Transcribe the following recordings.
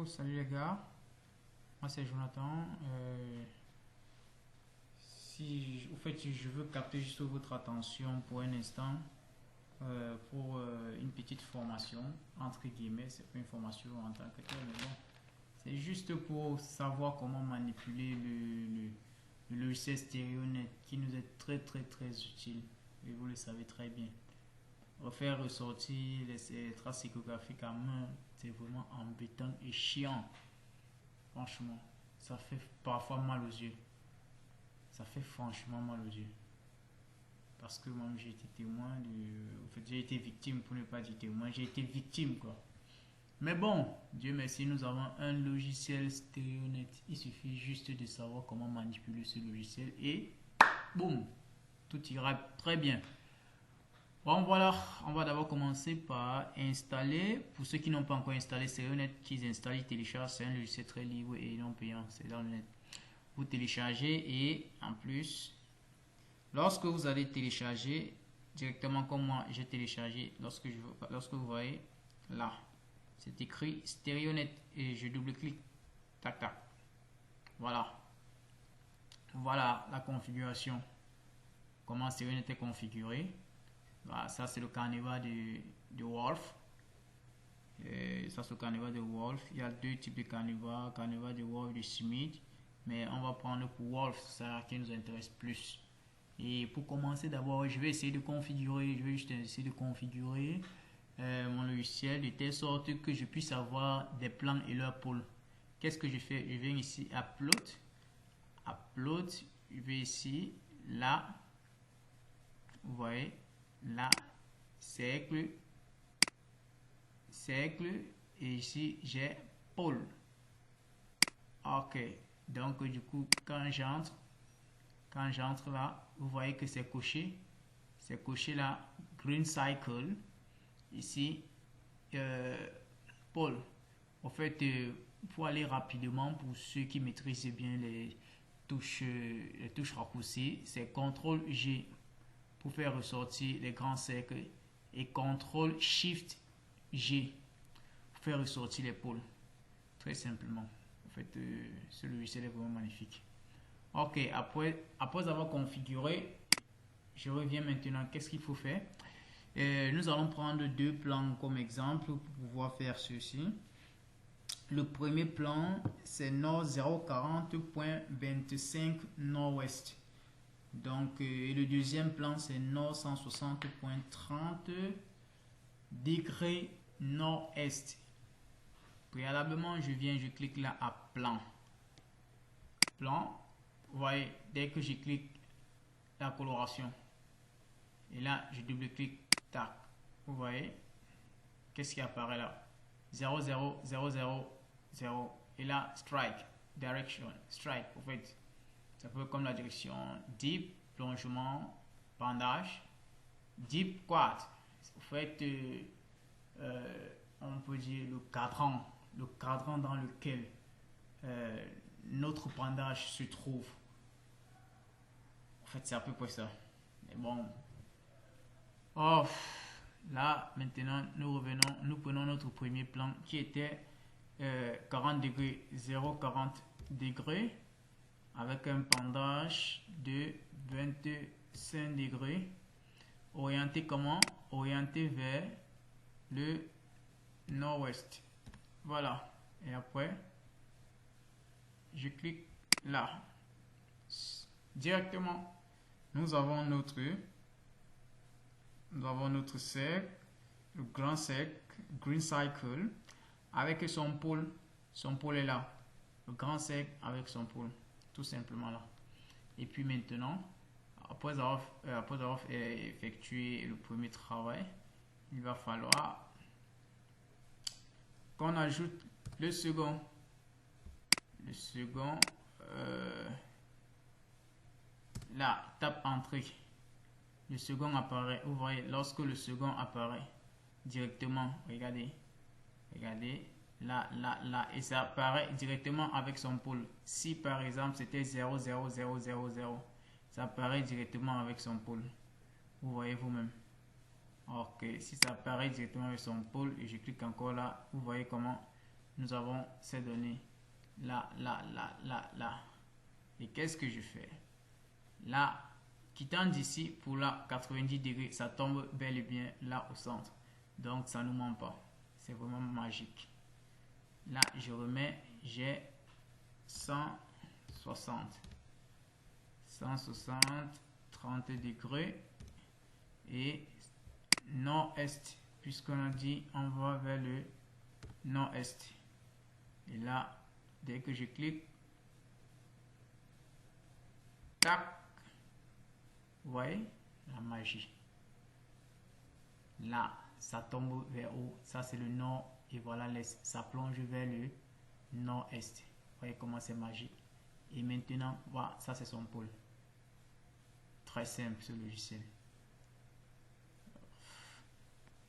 Salut les gars, moi c'est Jonathan. Si au fait je veux capter juste votre attention pour un instant pour une petite formation entre guillemets, c'est pas une formation en tant que telle, mais bon, c'est juste pour savoir comment manipuler le logiciel StereoNet qui nous est très utile et vous le savez très bien. Refaire ressortir les traces échographiques à main, c'est vraiment embêtant et chiant. Franchement, ça fait parfois mal aux yeux. Ça fait franchement mal aux yeux. Parce que moi, j'ai été témoin de. En fait, j'ai été victime, pour ne pas dire témoin, j'ai été victime, quoi. Mais bon, Dieu merci, nous avons un logiciel StereoNet. Il suffit juste de savoir comment manipuler ce logiciel et boum, tout ira très bien. Bon voilà, on va d'abord commencer par installer. Pour ceux qui n'ont pas encore installé StereoNet, qu'ils installent, ils téléchargent. C'est un logiciel très libre et non payant. C'est dans le net. Vous téléchargez et en plus, lorsque vous allez télécharger directement comme moi, j'ai téléchargé. Lorsque vous voyez là, c'est écrit StereoNet et je double-clique. Tac tac. Voilà. Voilà la configuration. Comment StereoNet est configuré. Voilà, ça c'est le canevas de Wolf. Ça c'est le canevas de Wolf. Il y a deux types de canevas. Canevas de Wolf et de Smith. Mais on va prendre pour Wolf, c'est ça qui nous intéresse plus. Et pour commencer d'abord, je vais essayer de configurer. Je vais juste essayer de configurer mon logiciel de telle sorte que je puisse avoir des plans et leur pôle. Qu'est-ce que je fais? Je viens ici, Upload. Upload. Je vais ici, là. Vous voyez? Là, cercle, et ici j'ai pôle. Ok, donc du coup quand j'entre là, vous voyez que c'est coché là, green cycle, ici pôle. En fait, pour aller rapidement, pour ceux qui maîtrisent bien les touches raccourcies, c'est CTRL G pour faire ressortir les grands cercles et CTRL SHIFT G pour faire ressortir les pôles. Très simplement. En fait, ce logiciel est vraiment magnifique. Ok, après avoir configuré, je reviens maintenant. Qu'est-ce qu'il faut faire? Nous allons prendre deux plans comme exemple pour pouvoir faire ceci. Le premier plan, c'est nord 040.25 nord-ouest. Donc, le deuxième plan, c'est nord 160.30 degrés nord-est. Préalablement, je clique là à plan. Plan, vous voyez, dès que je clique la coloration, et là, je double-clique, tac, vous voyez, qu'est-ce qui apparaît là? 0, 0, 0, 0, 0, et là, strike, direction, strike, en fait. Ça peut être comme la direction deep, plongement, bandage, deep quad. En fait, on peut dire le cadran dans lequel notre bandage se trouve. En fait, c'est à peu près ça. Mais bon. Oh, là, maintenant, nous prenons notre premier plan qui était 40 degrés, 0,40 degrés. Avec un pendage de 25 degrés, orienté comment? Orienté vers le nord-ouest. Voilà. Et après, je clique là. Directement, nous avons notre cercle, le grand cercle, green cycle, avec son pôle. Son pôle est là. Le grand cercle avec son pôle. Tout simplement là. Et puis maintenant, après avoir effectué le premier travail, il va falloir qu'on ajoute le second. Le second, là, tape entrée. Le second apparaît. Vous voyez, lorsque le second apparaît directement, regardez, là, et ça apparaît directement avec son pôle. Si par exemple c'était 0, 0, 0, 0, 0, ça apparaît directement avec son pôle. Vous voyez vous-même. Ok, si ça apparaît directement avec son pôle et je clique encore là, vous voyez comment nous avons ces données là, là, là, là, là. Et qu'est-ce que je fais? Là, quittant d'ici pour la 90 degrés, ça tombe bel et bien là au centre. Donc, ça ne nous ment pas. C'est vraiment magique. Là, je remets, j'ai 160. 160, 30 degrés. Et nord-est, puisqu'on a dit on va vers le nord-est. Et là, dès que je clique, tac, vous voyez la magie. Là, ça tombe vers haut, ça c'est le nord, et voilà l'est, ça plonge vers le nord-est. Vous voyez comment c'est magique. Et maintenant, voilà, ça c'est son pôle. Très simple ce logiciel.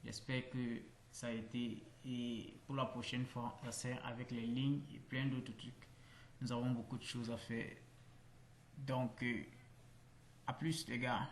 J'espère que ça a été, et pour la prochaine fois, ça sert avec les lignes et plein d'autres trucs. Nous avons beaucoup de choses à faire. Donc, à plus les gars.